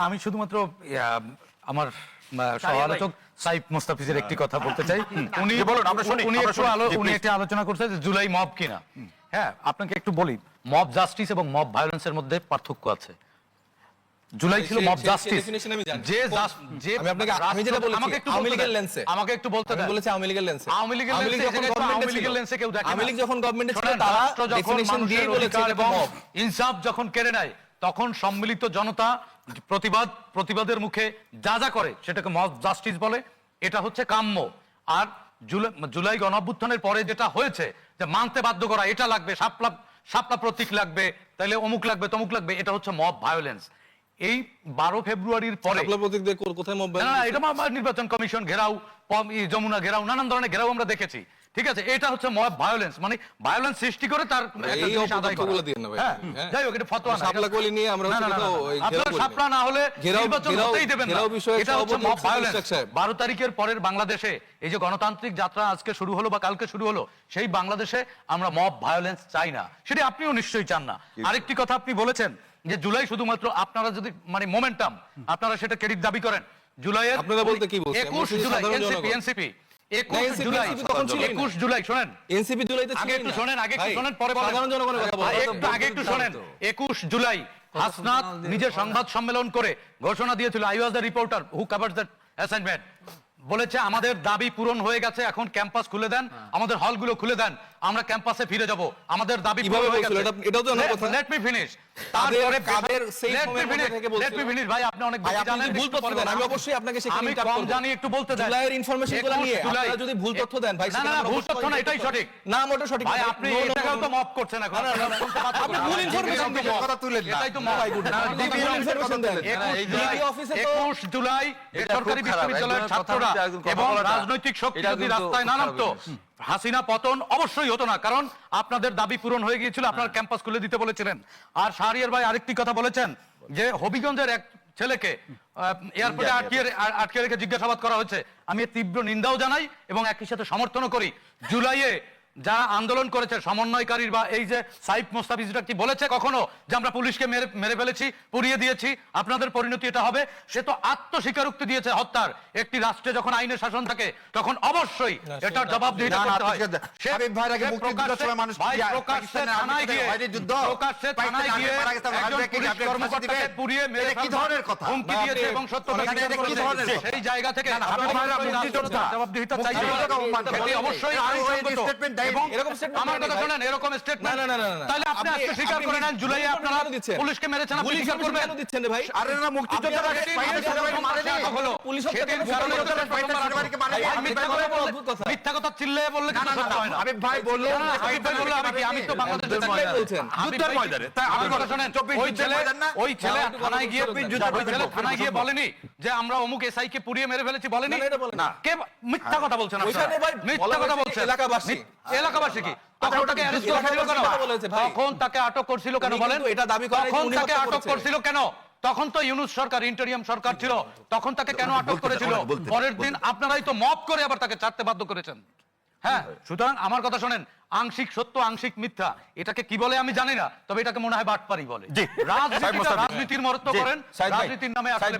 আমি শুধুমাত্র আমার সহ-আলোচক সাইফ মোস্তাফিজের একটি কথা বলতে চাই। উনি একটি আলোচনা করছে যে জুলাই মব কিনা। হ্যাঁ, আপনাকে একটু বলি, মব জাস্টিস এবং মব ভায়োলেন্সের মধ্যে পার্থক্য আছে। জুলাই ছিল মব জাস্টিস, আমি আপনাকে আমি যেটা বলেছি আওয়ামী লীগের লেন্সে, আমাকে একটু বলতে দেন। আমি বলেছি আওয়ামী লীগের লেন্সে, আওয়ামী লীগের যখন গভর্নমেন্টে লেন্সে কেউ দেখে না। আওয়ামী লীগ যখন গভর্নমেন্টে ছিল তারা ডেফিনিশন দিয়ে বলেছে এবং ইনসাফ যখন কেড়ে নেয় তখন সম্মিলিত জনতা প্রতিবাদের মুখে যা যা করে সেটাকে মব জাস্টিস বলে। এটা হচ্ছে কাম্য। আর জুলাই গণঅভ্যুত্থানের পরে যেটা হয়েছে যে মানতে বাধ্য করা, এটা লাগবে, শাপলা প্রতীক লাগবে, তাইলে অমুক লাগবে তমুক লাগবে, এটা হচ্ছে মব ভায়োলেন্স। এই 12 ফেব্রুয়ারির পরে কোথায় মব এটা নির্বাচন কমিশন ঘেরাও, যমুনা ঘেরাও, নানান ধরনের ঘেরাও আমরা দেখেছি। ঠিক আছে, এটা হচ্ছে মব ভায়োলেন্স, মানে ভায়োলেন্স সৃষ্টি করে তার যাই হোক, এটা ফতোয়া না। শাপলাকলি নিয়ে আমরা আপনারা শাপলা না হলে নির্বাচন হতেই দেবেন না। এটা হচ্ছে মব ভায়োলেন্স। 12 তারিখের পরের বাংলাদেশে এই যে গণতান্ত্রিক যাত্রা আজকে শুরু হলো বা কালকে শুরু হলো, সেই বাংলাদেশে আমরা মব ভায়োলেন্স চাই না। সেটা আপনিও নিশ্চয়ই চান না। আরেকটি কথা আপনি বলেছেন যে জুলাই শুধুমাত্র আপনারা যদি মানে মোমেন্টাম, আপনারা সেটা ক্রেডিট দাবি করেন। জুলাইয়ের আপনারা বলতে কি বলছেন? 21 জুলাই এনসিপি 21 জুলাই শোনেন, এনসিপি জুলাইতে আগে একটু শোনেন, পরে সাধারণ জনগণের কথা বলেন। আগে একটু শোনেন। 21 জুলাই হাসনাত নিজে সংবাদ সম্মেলন করে ঘোষণা দিয়েছিল, I was the reporter who covers that assignment. বলেছে আমাদের দাবি পূরণ হয়ে গেছে, এখন ক্যাম্পাস খুলে দেন, আমাদের হলগুলো খুলে দেন, আমরা ক্যাম্পাসে ফিরে যাব, আমাদের দাবি পূরণ হয়ে গেছে। এটাও তো অনেক কথা। Let me finish. তারপরে কাদের সেই সময় থেকে বলছেন? লেট মি ফিনিশ ভাই, আপনি অনেক বেশি জানেন, ভুল তথ্য দেন। আমি অবশ্যই আপনাকে সেখানে আমি কম জানি, একটু বলতে দেন। জুলাইয়ের ইনফরমেশনগুলো নিয়ে আপনারা যদি ভুল তথ্য দেন ভাই, না না ভুল তথ্য না, এটাই সঠিক। না মোটা সঠিক ভাই, আপনি এটাকেও তো মব করছেন এখন। আপনি ভুল ইনফরমেশন দিবেন, কথা তুলেন না। এটাই তো মব। দিবি ইনফরমেশন দেন। 21 জুলাই সরকারি বিশ্ববিদ্যালয়ের ছাত্ররা এবং রাজনৈতিক শক্তি যদি রাস্তায় না নামতো, হাসিনা পতন অবশ্যই হতো না। কারণ আপনাদের দাবি পূরণ হয়ে গিয়েছিল, আপনার ক্যাম্পাস খুলে দিতে বলেছিলেন। আর শাহরিয়ার ভাই আরেকটি কথা বলেছেন যে হবিগঞ্জের এক ছেলেকে এয়ারপোর্টে আটকে রেখে জিজ্ঞাসাবাদ করা হয়েছে। আমি তীব্র নিন্দাও জানাই এবং একই সাথে সমর্থনও করি। জুলাইয়ে যারা আন্দোলন করেছে সমন্বয়কারীর বা এই যে সাইফ মোস্তাফিজরা কি বলেছে কখনো যে আমরা পুলিশকে মেরে ফেলেছি, পুড়িয়ে দিয়েছি, আপনাদের পরিণতি এটা হবে? সে তো আত্মস্বীকারোক্তি দিয়েছে হত্যার। একটি রাষ্ট্রে যখন আইনের শাসন থাকে তখন অবশ্যই এটার জবাবদিহিতা করতে হয়। প্রকাশ্যে থানায় গিয়ে একজন পুলিশ কর্মকর্তাকে পুড়িয়ে মেরে হুমকি দিয়েছে এবং সত্য সেই জায়গা থেকে জবাবদিহিতা চাইছে। এটি অবশ্যই এবং আমার কথা শুনেন, এরকম স্টেটমেন্ট তাহলে আপনি আজকে স্বীকার করে নেন জুলাইয়ে আপনারা পুলিশকে মেরেছেন, আপনি স্বীকার করবেন? কেন দিচ্ছেন রে ভাই? আরে না, মুক্তিযোদ্ধারা হলো পুলিশ মিথ্যা কথা চিল্লায়ে বললে কিন্তু সত্য হয় না। আবিব ভাই বলল, আমি তো বাংলাদেশের বলছেন যুদ্ধের ময়দানে। তাই আমার কথা শুনেন, ওই ছেলে থানায় গিয়ে বলেনি যে আমরা অমুক এসআই কে পুড়িয়ে মেরে ফেলেছি, বলেনি? না, কে মিথ্যা কথা বলছেন? মিথ্যা কথা বলছেন এলাকাবাসী কি? তখন তাকে অ্যারেস্ট করেছিল কেন? তখন তাকে আটক করছিল কেন বলেন? এটা দাবি করে তখন তাকে আটক করছিল কেন? তখন তো ইউনূস সরকার, ইন্টারিয়াম সরকার ছিল, তখন তাকে কেন আটক করেছিল? পরের দিন আপনারাই তো মব করে আবার তাকে ছাড়তে বাধ্য করেছেন। হ্যাঁ, সুতরাং আমার কথা শোনেন, আংশিক সত্য আংশিক মিথ্যা এটাকে কি বলে আমি জানি না, তবে এটাকে মনে হয় বাটপারি বলে। রাজনীতির মহত্ব করেন, রাজনীতির নামে আসলে